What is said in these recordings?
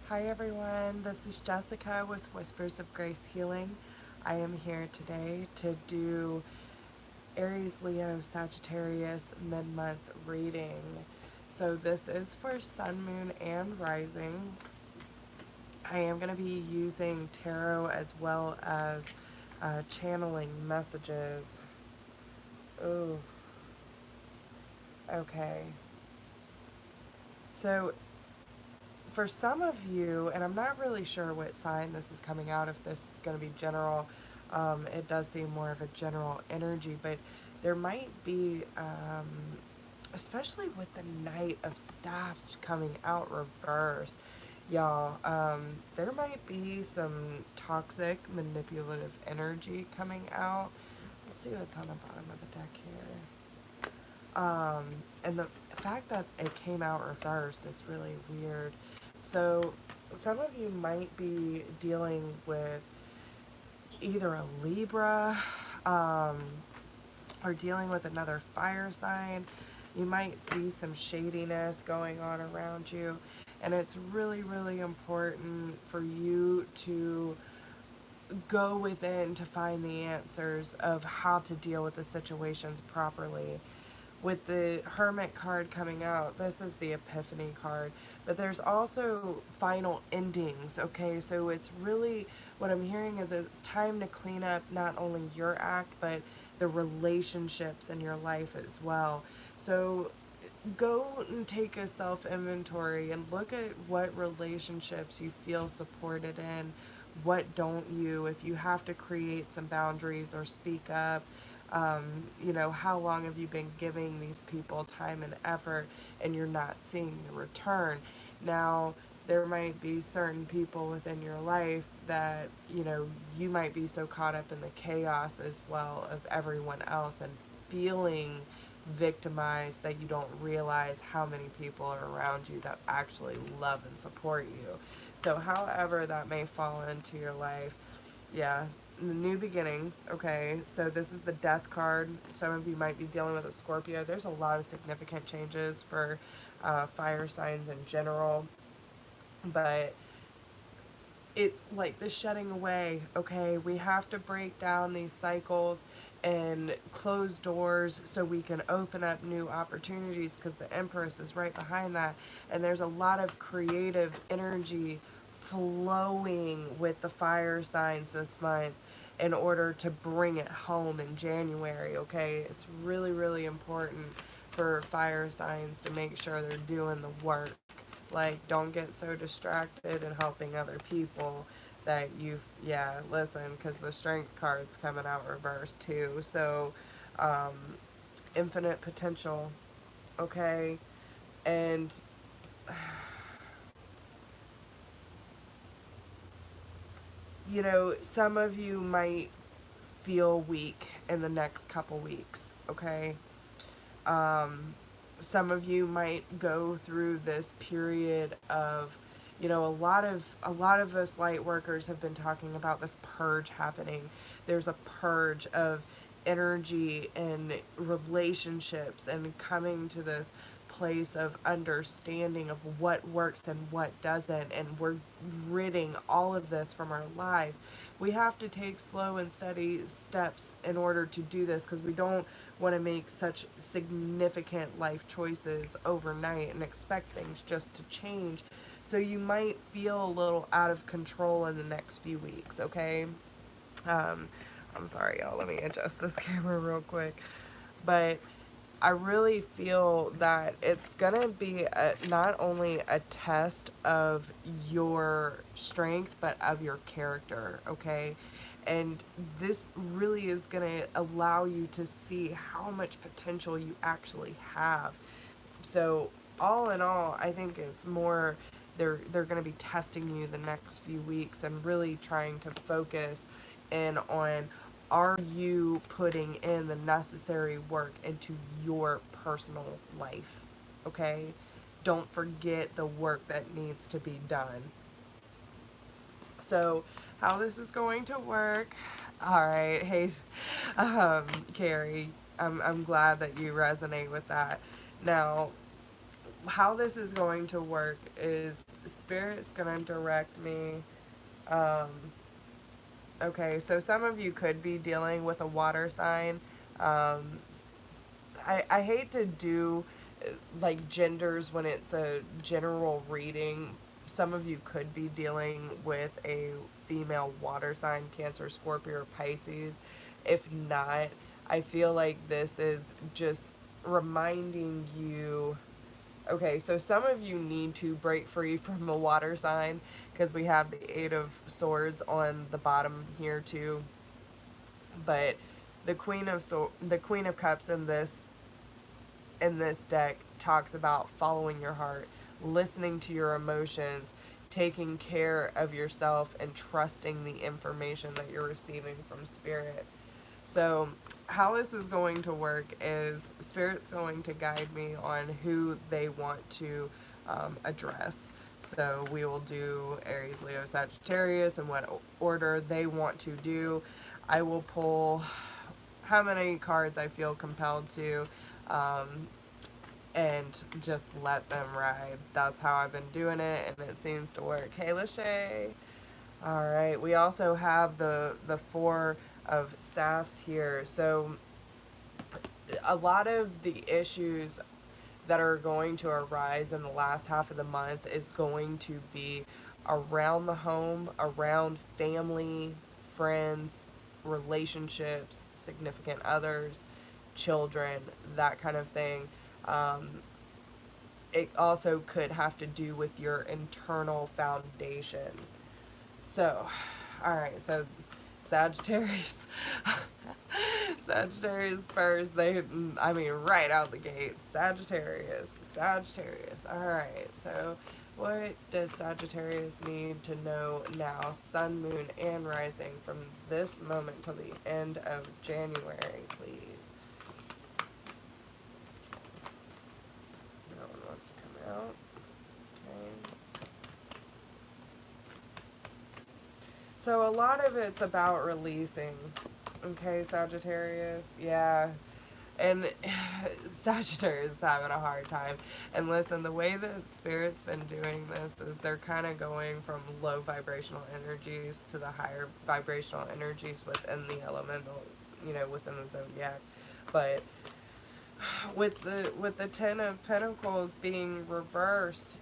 Hi everyone, this is Jessica with Whispers of Grace Healing. I am here today to do Aries, Leo, Sagittarius mid-month reading. So this is for Sun, Moon, and Rising. I am going to be using tarot as well as channeling messages. Ooh, okay. So for some of you, and I'm not really sure what sign this is coming out, if this is going to be general, it does seem more of a general energy, but there might be, especially with the Knight of Staffs coming out reverse, y'all, there might be some toxic, manipulative energy coming out. Let's see what's on the bottom of the deck here. And the fact that it came out reversed is really weird. So, some of you might be dealing with either a Libra um, or dealing with another fire sign. You might see some shadiness going on around you. And it's really, really important for you to go within to find the answers of how to deal with the situations properly. With the Hermit card coming out, this is the Epiphany card, but there's also final endings, okay? So it's really, what I'm hearing is it's time to clean up not only your act, but the relationships in your life as well. So go and take a self inventory and look at what relationships you feel supported in, what don't you, if you have to create some boundaries or speak up. How long have you been giving these people time and effort and you're not seeing the return? Now, there might be certain people within your life that, you might be so caught up in the chaos as well of everyone else and feeling victimized that you don't realize how many people are around you that actually love and support you. So, however that may fall into your life, yeah, the new beginnings. Okay, so this is the death card. Some of you might be dealing with a Scorpio. There's a lot of significant changes for fire signs in general, but it's like the shedding away. Okay, we have to break down these cycles and close doors so we can open up new opportunities, because the Empress is right behind that, and there's a lot of creative energy flowing with the fire signs this month in order to bring it home in January. Okay, it's really, really important for fire signs to make sure they're doing the work. Like, don't get so distracted in helping other people that yeah, listen, because the strength card's coming out reversed too. So, um, infinite potential, okay? And, some of you might feel weak in the next couple weeks, okay? Um, some of you might go through this period of, a lot of us light workers have been talking about this purge happening. There's a purge of energy and relationships and coming to this place of understanding of what works and what doesn't, and we're ridding all of this from our lives. We have to take slow and steady steps in order to do this, because we don't want to make such significant life choices overnight and expect things just to change. So you might feel a little out of control in the next few weeks, okay? Um, I'm sorry, y'all. Let me adjust this camera real quick. But I really feel that it's gonna be not only a test of your strength, but of your character, okay? And this really is gonna allow you to see how much potential you actually have. So, all in all, I think it's more, they're going to be testing you the next few weeks and really trying to focus in on, are you putting in the necessary work into your personal life? Okay? Don't forget the work that needs to be done. So, how this is going to work. All right. Hey, Carrie, I'm glad that you resonate with that. Now, how this is going to work is Spirit's going to direct me. Um, okay, so some of you could be dealing with a water sign. Um, I hate to do like genders when it's a general reading. Some of you could be dealing with a female water sign, Cancer, Scorpio, or Pisces. If not, I feel like this is just reminding you. Okay, so some of you need to break free from a water sign because we have the Eight of Swords on the bottom here too. But the Queen of Cups in this deck talks about following your heart, listening to your emotions, taking care of yourself, and trusting the information that you're receiving from Spirit. So, how this is going to work is Spirit's going to guide me on who they want to address. So, we will do Aries, Leo, Sagittarius, and what order they want to do. I will pull how many cards I feel compelled to, um, and just let them ride. That's how I've been doing it, and it seems to work. Hey, Lachey. All right. We also have the Four of Staffs here. So a lot of the issues that are going to arise in the last half of the month is going to be around the home, around family, friends, relationships, significant others, children, that kind of thing. Um, it also could have to do with your internal foundation. So, all right, so Sagittarius. Sagittarius first. I mean, right out the gate. Sagittarius. Sagittarius. All right, so what does Sagittarius need to know now, Sun, Moon, and Rising, from this moment till the end of January, please? No one wants to come out. Okay. So a lot of it's about releasing. Okay, Sagittarius. Yeah. And Sagittarius is having a hard time. And listen, the way that Spirit's been doing this is they're kind of going from low vibrational energies to the higher vibrational energies within the elemental, within the zodiac. But with the Ten of Pentacles being reversed,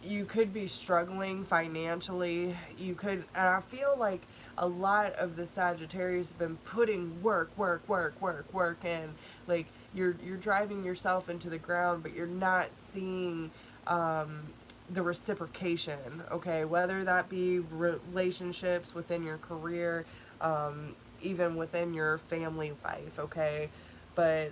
you could be struggling financially. And I feel like a lot of the Sagittarius have been putting work in. Like you're driving yourself into the ground, but you're not seeing the reciprocation. Okay, whether that be relationships within your career, even within your family life. Okay, but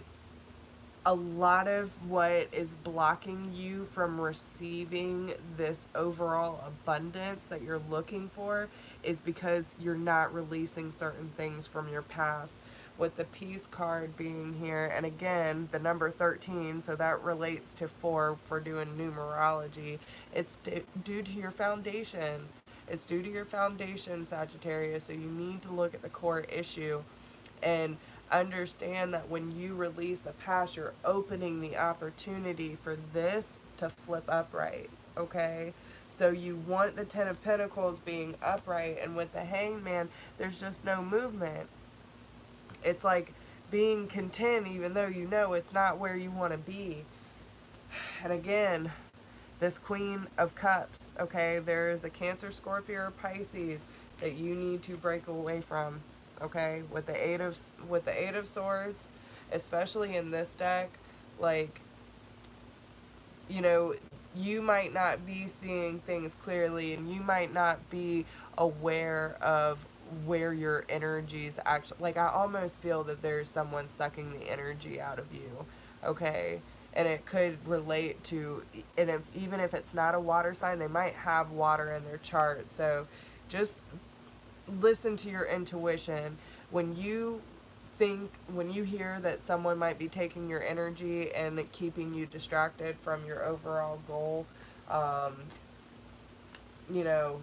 a lot of what is blocking you from receiving this overall abundance that you're looking for is because you're not releasing certain things from your past. With the Peace card being here, and again, the number 13, so that relates to 4 for doing numerology. It's due to your foundation. It's due to your foundation, Sagittarius, so you need to look at the core issue and understand that when you release the past, you're opening the opportunity for this to flip upright. Okay, so you want the Ten of Pentacles being upright, and with the Hangman, there's just no movement. It's like being content even though you know it's not where you want to be. And again, this Queen of Cups, okay, there is a Cancer, Scorpio, or Pisces that you need to break away from. Okay, with the Eight of Swords, especially in this deck, like, you might not be seeing things clearly, and you might not be aware of where your energies actually, like, I almost feel that there's someone sucking the energy out of you. Okay, and it could relate to, and even if it's not a water sign, they might have water in their chart. So just listen to your intuition. When you hear that someone might be taking your energy and keeping you distracted from your overall goal, um, you know,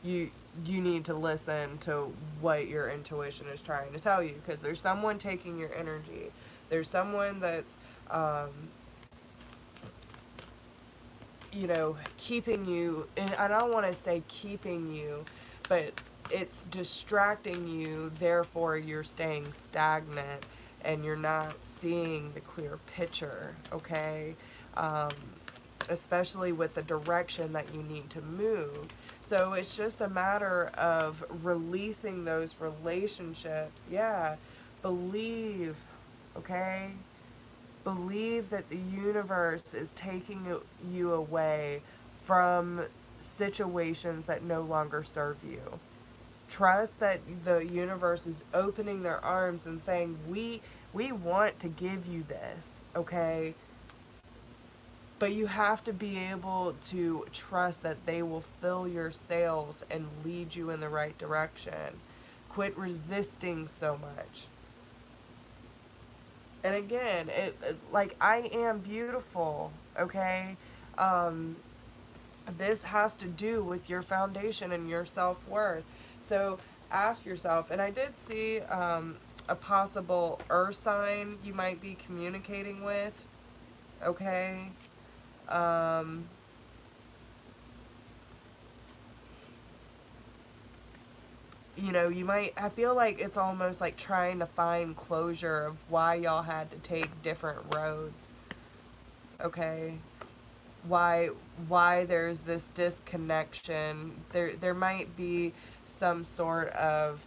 you need to listen to what your intuition is trying to tell you, because there's someone taking your energy. There's someone that's, um, keeping you, and I don't want to say keeping you, but it's distracting you, therefore you're staying stagnant and you're not seeing the clear picture, okay? Um, Especially with the direction that you need to move. So it's just a matter of releasing those relationships. Yeah, believe, okay? Believe that the universe is taking you away from situations that no longer serve you. Trust that the universe is opening their arms and saying, we want to give you this, okay? But you have to be able to trust that they will fill your sails and lead you in the right direction. Quit resisting so much. And again, like, I am beautiful, okay? Um, this has to do with your foundation and your self-worth. So ask yourself, and I did see a possible earth sign you might be communicating with, okay? Um, you might, I feel like it's almost like trying to find closure of why y'all had to take different roads, okay? why why there's this disconnection. There might be some sort of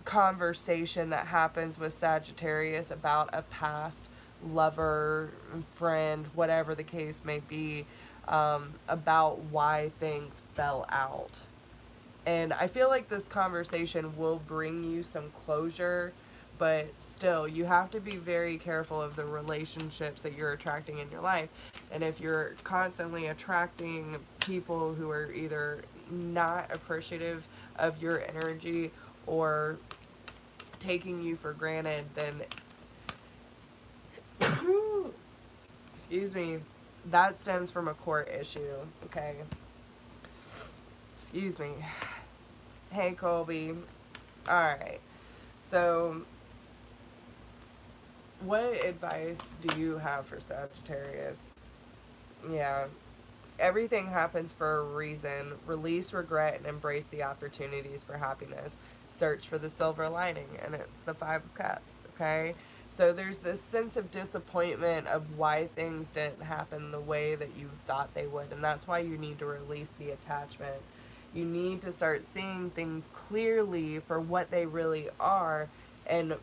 conversation that happens with Sagittarius about a past lover, friend, whatever the case may be, about why things fell out. And I feel like this conversation will bring you some closure, but still, you have to be very careful of the relationships that you're attracting in your life. And if you're constantly attracting people who are either not appreciative of your energy or taking you for granted, then, excuse me, that stems from a core issue, okay? Excuse me. Hey, Colby. Alright. So, what advice do you have for Sagittarius? Yeah. Everything happens for a reason. Release regret and embrace the opportunities for happiness. Search for the silver lining, and it's the Five of Cups, okay? So there's this sense of disappointment of why things didn't happen the way that you thought they would, and that's why you need to release the attachment. You need to start seeing things clearly for what they really are, and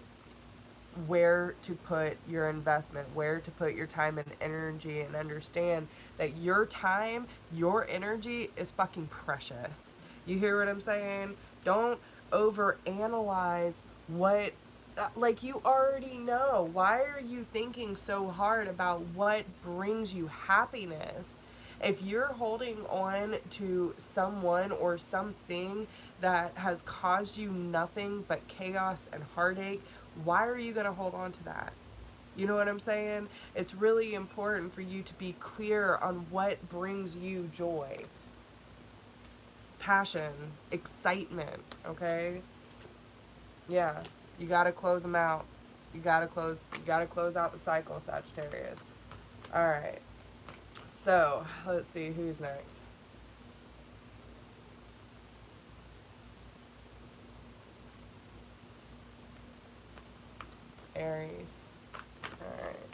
where to put your investment, where to put your time and energy, and understand that your time, your energy is fucking precious. You hear what I'm saying? Don't overanalyze what, like, you already know. Why are you thinking so hard about what brings you happiness? If you're holding on to someone or something that has caused you nothing but chaos and heartache, why are you going to hold on to that? You know what I'm saying? It's really important for you to be clear on what brings you joy, passion, excitement, okay? Yeah, you got to close them out. You got to close out the cycle, Sagittarius. All right. So, let's see who's next. Aries. All right.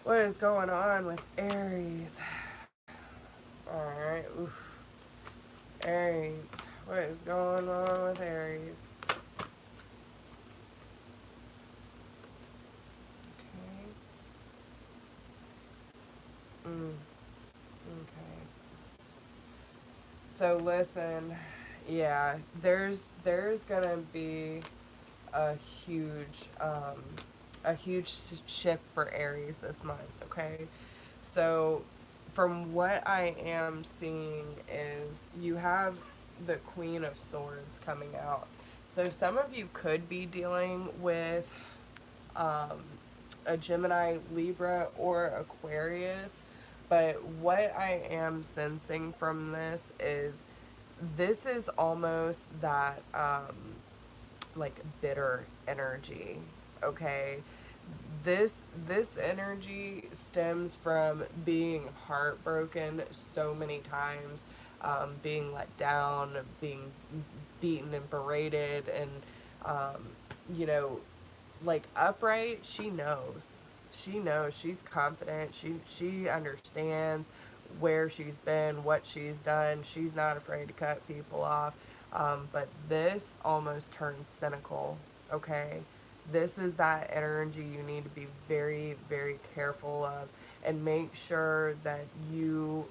What is going on with Aries? All right. Oof. Aries. What is going on with Aries? Okay. Okay. So listen, yeah, there's gonna be a huge a huge shift for Aries this month. Okay, so from what I am seeing is you have the Queen of Swords coming out. So some of you could be dealing with um, a Gemini, Libra, or Aquarius. But what I am sensing from this is almost that like bitter energy. okay? This this energy stems from being heartbroken so many times, being let down, being beaten and berated, and um, you know, like Upright, she knows. She knows. She's confident. She understands where she's been, what she's done. She's not afraid to cut people off. But this almost turns cynical. Okay, this is that energy you need to be very, very careful of, and make sure that you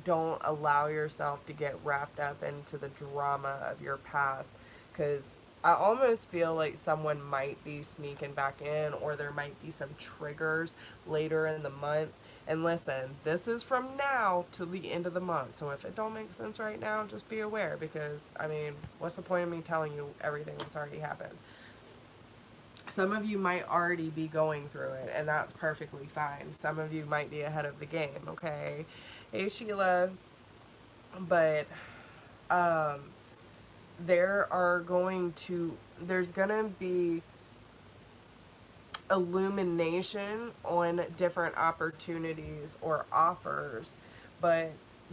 don't allow yourself to get wrapped up into the drama of your past, because I almost feel like someone might be sneaking back in, or there might be some triggers later in the month. And listen, this is from now to the end of the month. So if it don't make sense right now, just be aware, because I mean, what's the point of me telling you everything that's already happened? Some of you might already be going through it, and that's perfectly fine. Some of you might be ahead of the game, okay? Hey, Sheila. But um, there's gonna be illumination on different opportunities or offers, but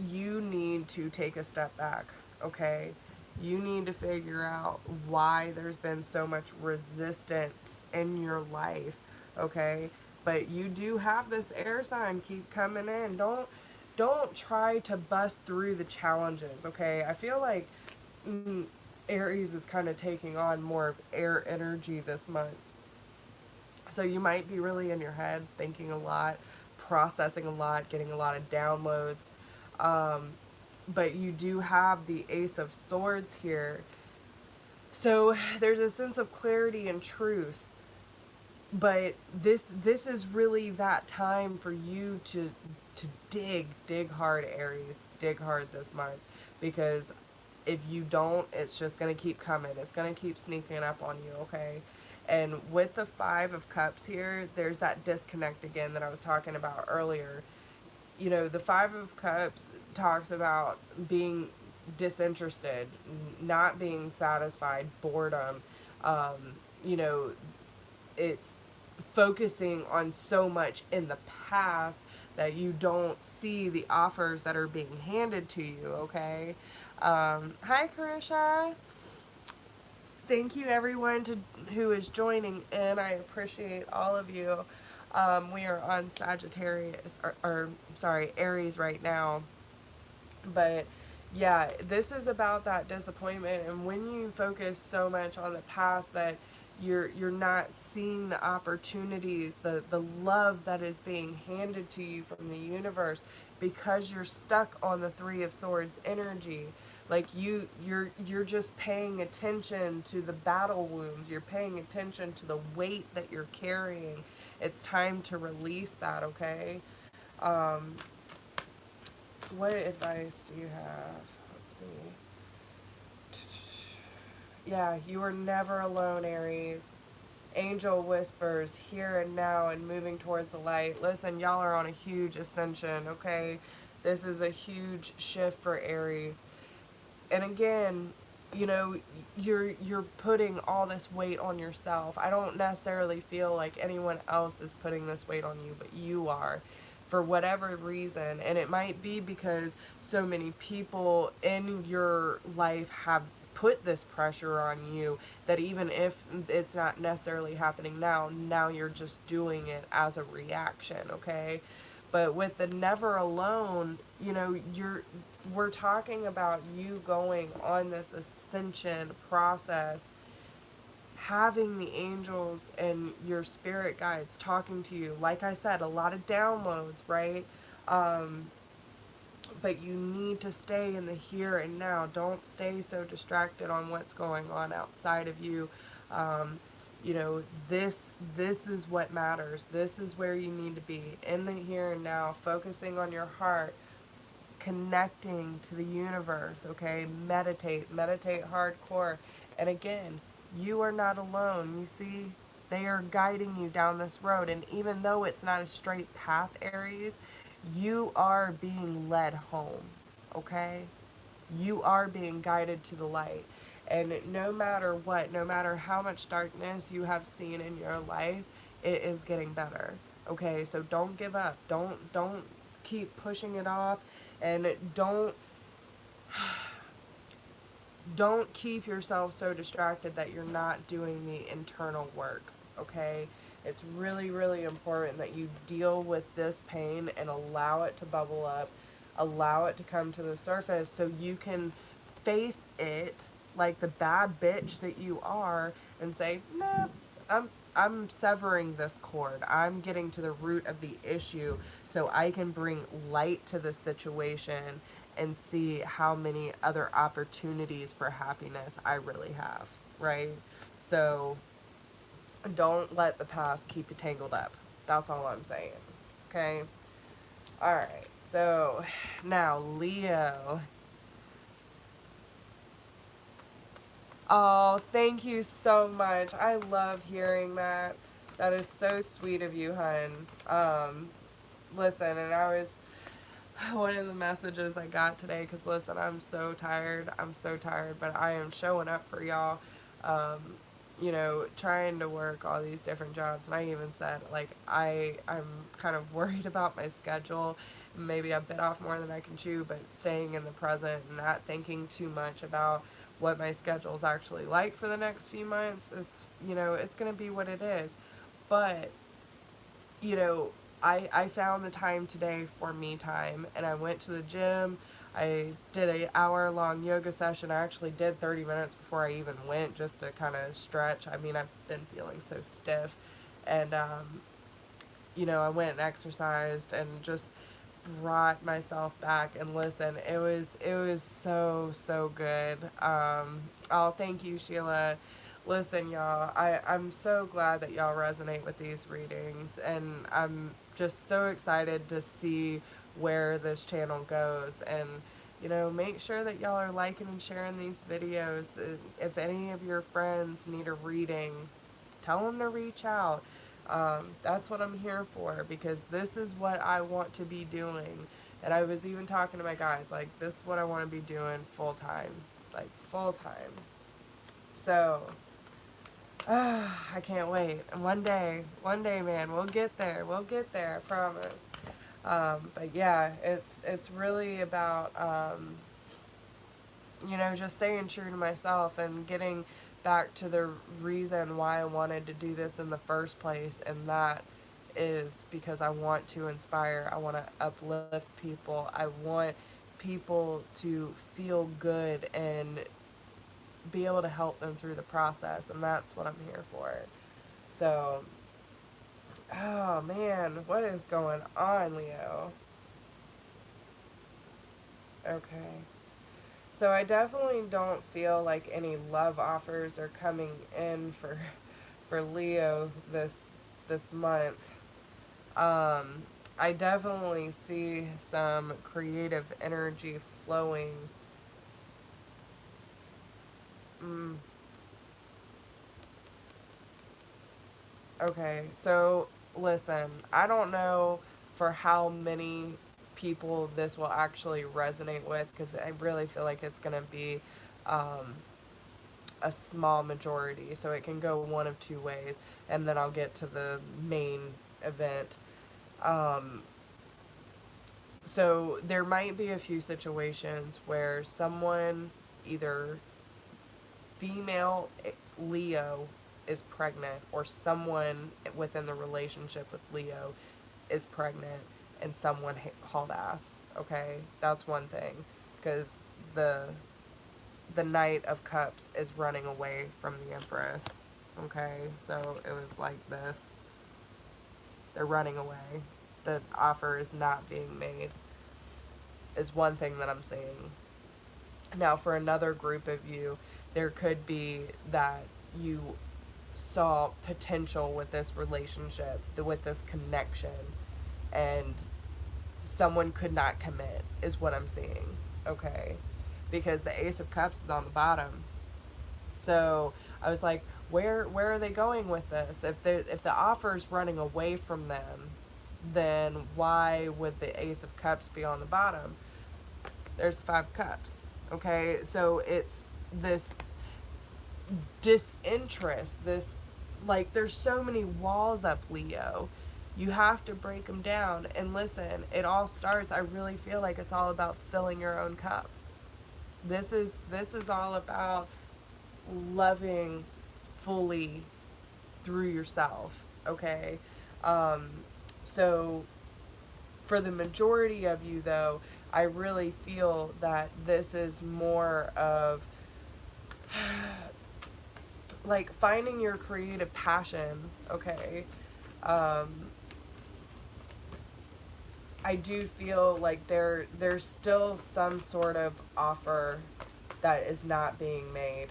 you need to take a step back, okay? You need to figure out why there's been so much resistance in your life, okay? But you do have this air sign keep coming in. Don't try to bust through the challenges, okay? I feel like mm, Aries is kind of taking on more of air energy this month. So you might be really in your head, thinking a lot, processing a lot, getting a lot of downloads. Um, but you do have the Ace of Swords here. So there's a sense of clarity and truth. But this is really that time for you to dig hard, Aries, dig hard this month, because if you don't, it's just gonna keep coming. It's gonna keep sneaking up on you, okay? And with the Five of Cups here, there's that disconnect again that I was talking about earlier. You know, the Five of Cups talks about being disinterested, not being satisfied, boredom. Um, you know, it's focusing on so much in the past that you don't see the offers that are being handed to you, okay? Hi, Karisha. Thank you, everyone who is joining in. I appreciate all of you. We are on Sagittarius, or sorry, Aries right now. But yeah, this is about that disappointment, and when you focus so much on the past that you're not seeing the opportunities, the love that is being handed to you from the universe, because you're stuck on the Three of Swords energy. Like you're just paying attention to the battle wounds. You're paying attention to the weight that you're carrying. It's time to release that, okay? Um, what advice do you have? Let's see. Yeah, you are never alone, Aries. Angel whispers, here and now and moving towards the light. Listen, y'all are on a huge ascension, okay? This is a huge shift for Aries. And again, you know, you're putting all this weight on yourself. I don't necessarily feel like anyone else is putting this weight on you, but you are, for whatever reason. And it might be because so many people in your life have put this pressure on you, that even if it's not necessarily happening now you're just doing it as a reaction, okay? But with the never alone, you know, we're talking about you going on this ascension process, having the angels and your spirit guides talking to you. Like I said, a lot of downloads, right? Um, but you need to stay in the here and now. Don't stay so distracted on what's going on outside of you. Um, you know, this is what matters. This is where you need to be, in the here and now, focusing on your heart, connecting to the universe, okay? Meditate hardcore. And again, you are not alone. You see, they are guiding you down this road. And even though it's not a straight path, Aries, you are being led home, okay? You are being guided to the light. And no matter what, no matter how much darkness you have seen in your life, it is getting better. Okay, so don't give up. Don't keep pushing it off, and don't keep yourself so distracted that you're not doing the internal work. Okay? It's really, really important that you deal with this pain and allow it to bubble up, allow it to come to the surface so you can face it like the bad bitch that you are and say, nah, I'm severing this cord. I'm getting to the root of the issue so I can bring light to the situation and see how many other opportunities for happiness I really have, right? So don't let the past keep you tangled up. That's all I'm saying. Okay? All right. So now, Leo. Oh, thank you so much. I love hearing that. That is so sweet of you, hun. Listen, and I was one of the messages I got today, because listen, I'm so tired. I'm so tired, but I am showing up for y'all. Um, trying to work all these different jobs. And I even said, like, I'm kind of worried about my schedule. Maybe I bit off more than I can chew, but staying in the present and not thinking too much about what my schedule is actually like for the next few months. It's going to be what it is. But you know, I found the time today for me time, and I went to the gym. I did an hour-long yoga session. I actually did 30 minutes before I even went, just to kind of stretch. I mean, I've been feeling so stiff. And, I went and exercised and just brought myself back. And listen, it was so, so good. Oh, thank you, Sheila. Listen, y'all, I'm so glad that y'all resonate with these readings, and I'm just so excited to see where this channel goes. And, make sure that y'all are liking and sharing these videos. If any of your friends need a reading, tell them to reach out. That's what I'm here for, because this is what I want to be doing. And I was even talking to my guys, like, this is what I want to be doing full time. Like, full time. So, I can't wait. And one day, man, we'll get there. We'll get there, I promise. But yeah, it's really about, just staying true to myself and getting back to the reason why I wanted to do this in the first place. And that is because I want to inspire. I want to uplift people. I want people to feel good and be able to help them through the process, and that's what I'm here for. So, oh man, what is going on, Leo? Okay. So I definitely don't feel like any love offers are coming in for Leo this month. I definitely see some creative energy flowing. Mm, Okay, so listen, I don't know for how many people this will actually resonate with, because I really feel like it's going to be um, a small majority. So it can go one of two ways, and then I'll get to the main event. Um, so there might be a few situations where someone, either female Leo, is pregnant, or someone within the relationship with Leo is pregnant, and someone hauled ass. Okay, that's one thing, because the the Knight of Cups is running away from the Empress. Okay, so it was like this. They're running away. The offer is not being made, is one thing that I'm seeing. Now, for another group of you, there could be that you saw potential with this relationship, with this connection, and someone could not commit, is what I'm seeing. Okay, because the Ace of Cups is on the bottom. So I was like, where are they going with this? If the offer's running away from them, then why would the Ace of Cups be on the bottom? There's the Five of Cups. Okay, so it's this disinterest, this, like, there's so many walls up, Leo. You have to break them down. And listen, it all starts, I really feel like it's all about filling your own cup. This is all about loving fully through yourself, okay? Um, so for the majority of you, though, I really feel that this is more of like finding your creative passion, okay? Um, I do feel like there's still some sort of offer that is not being made.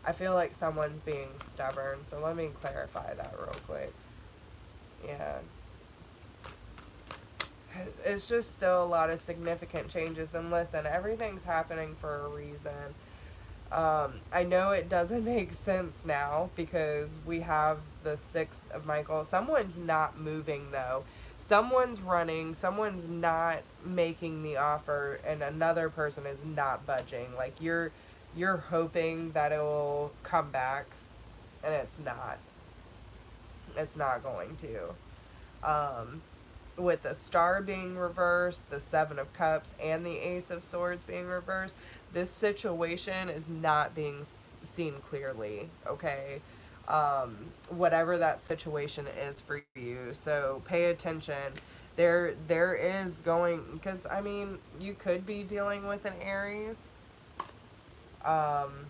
I feel like someone's being stubborn, so let me clarify that real quick. Yeah. It's just still a lot of significant changes, and listen, everything's happening for a reason. I know it doesn't make sense now because we have the Six of Michael. Someone's not moving though. Someone's running, someone's not making the offer, and another person is not budging. Like you're hoping that it will come back, and it's not. It's not going to. With the Star being reversed, the Seven of Cups, and the Ace of Swords being reversed, this situation is not being seen clearly, okay? Whatever that situation is for you. So pay attention. There is going, because I mean, you could be dealing with an Aries. Um,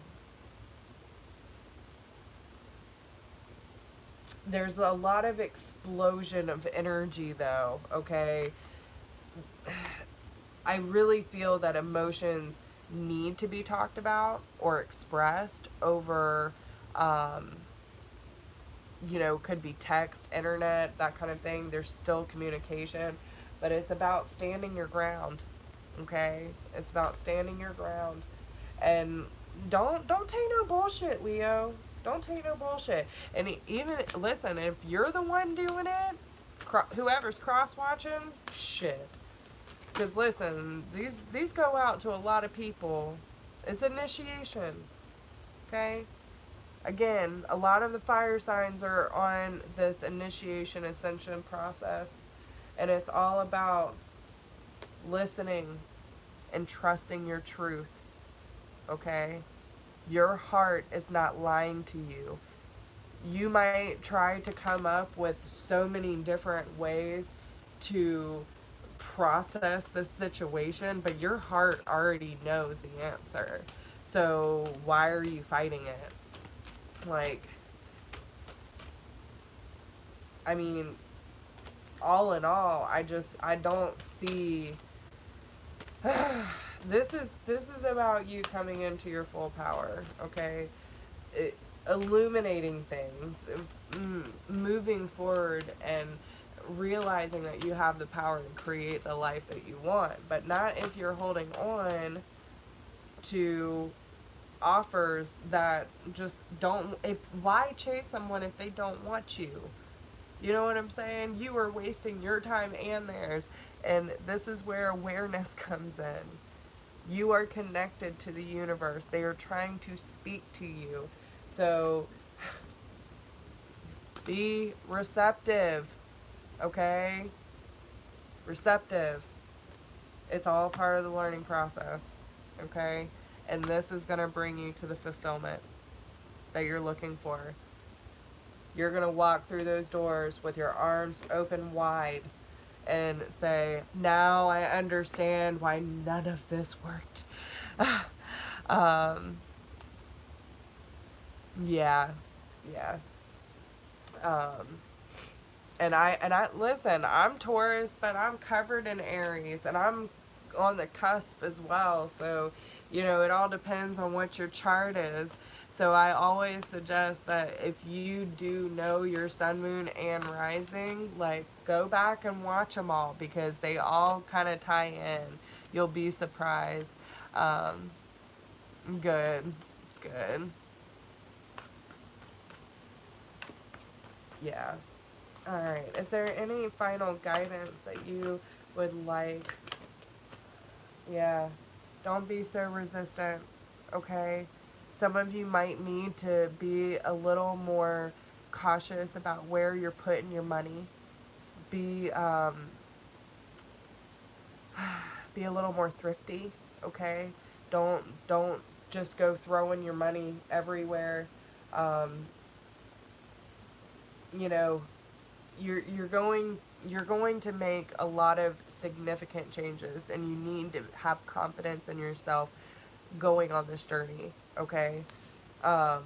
there's a lot of explosion of energy though, okay? I really feel that emotions need to be talked about or expressed over, um, could be text, internet, that kind of thing. There's still communication, but it's about standing your ground, okay? It's about standing your ground. And don't take no bullshit, Leo. Don't take no bullshit. And even, listen, if you're the one doing it, whoever's cross watching, shit. Because listen, these go out to a lot of people. It's initiation, okay? Again, a lot of the fire signs are on this initiation ascension process, and it's all about listening and trusting your truth, okay? Your heart is not lying to you. You might try to come up with so many different ways to process this situation, but your heart already knows the answer. So why are you fighting it? Like, I mean, all in all, I don't see this is about you coming into your full power, okay? It, illuminating things, moving forward, and realizing that you have the power to create the life that you want, but not if you're holding on to offers that just don't. If why chase someone if they don't want you? You know what I'm saying? You are wasting your time and theirs, and this is where awareness comes in. You are connected to the universe. They are trying to speak to you. So be receptive, okay? Receptive. It's all part of the learning process, okay? And this is going to bring you to the fulfillment that you're looking for. You're going to walk through those doors with your arms open wide and say, now I understand why none of this worked. um, yeah, yeah. Um, and I listen, I'm Taurus, but I'm covered in Aries, and I'm on the cusp as well. So, it all depends on what your chart is. So I always suggest that if you do know your sun, moon, and rising, like go back and watch them all because they all kind of tie in. You'll be surprised. Um, good, good. Yeah. All right. Is there any final guidance that you would like? Yeah. Don't be so resistant, okay? Some of you might need to be a little more cautious about where you're putting your money. Be be a little more thrifty, okay? Don't just go throwing your money everywhere. Um, you know, you're going to make a lot of significant changes, and you need to have confidence in yourself going on this journey, okay? Um,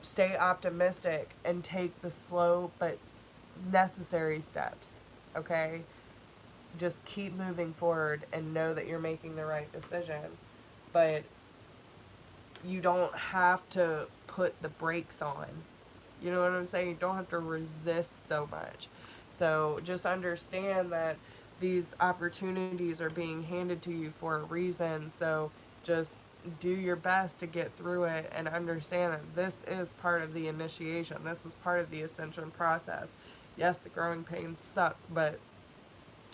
Stay optimistic and take the slow but necessary steps, okay? Just keep moving forward and know that you're making the right decision. But you don't have to put the brakes on. You know what I'm saying? You don't have to resist so much. So just understand that these opportunities are being handed to you for a reason. So just do your best to get through it and understand that this is part of the initiation. This is part of the ascension process. Yes, the growing pains suck, but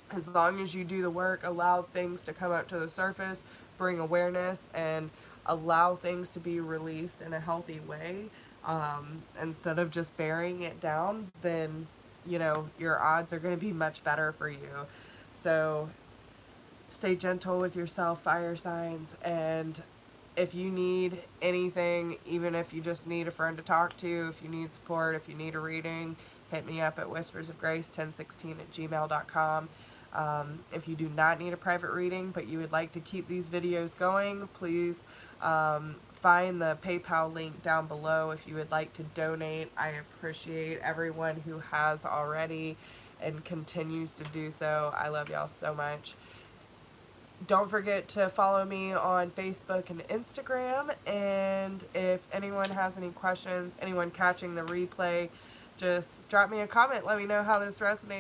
as long as you do the work, allow things to come up to the surface, bring awareness, and allow things to be released in a healthy way, instead of just burying it down, then, your odds are going to be much better for you. So stay gentle with yourself, fire signs, and if you need anything, even if you just need a friend to talk to, if you need support, if you need a reading, hit me up at whispersofgrace1016@gmail.com. If you do not need a private reading, but you would like to keep these videos going, please find the PayPal link down below if you would like to donate. I appreciate everyone who has already and continues to do so. I love y'all so much. Don't forget to follow me on Facebook and Instagram. And if anyone has any questions, anyone catching the replay, just drop me a comment. Let me know how this resonates.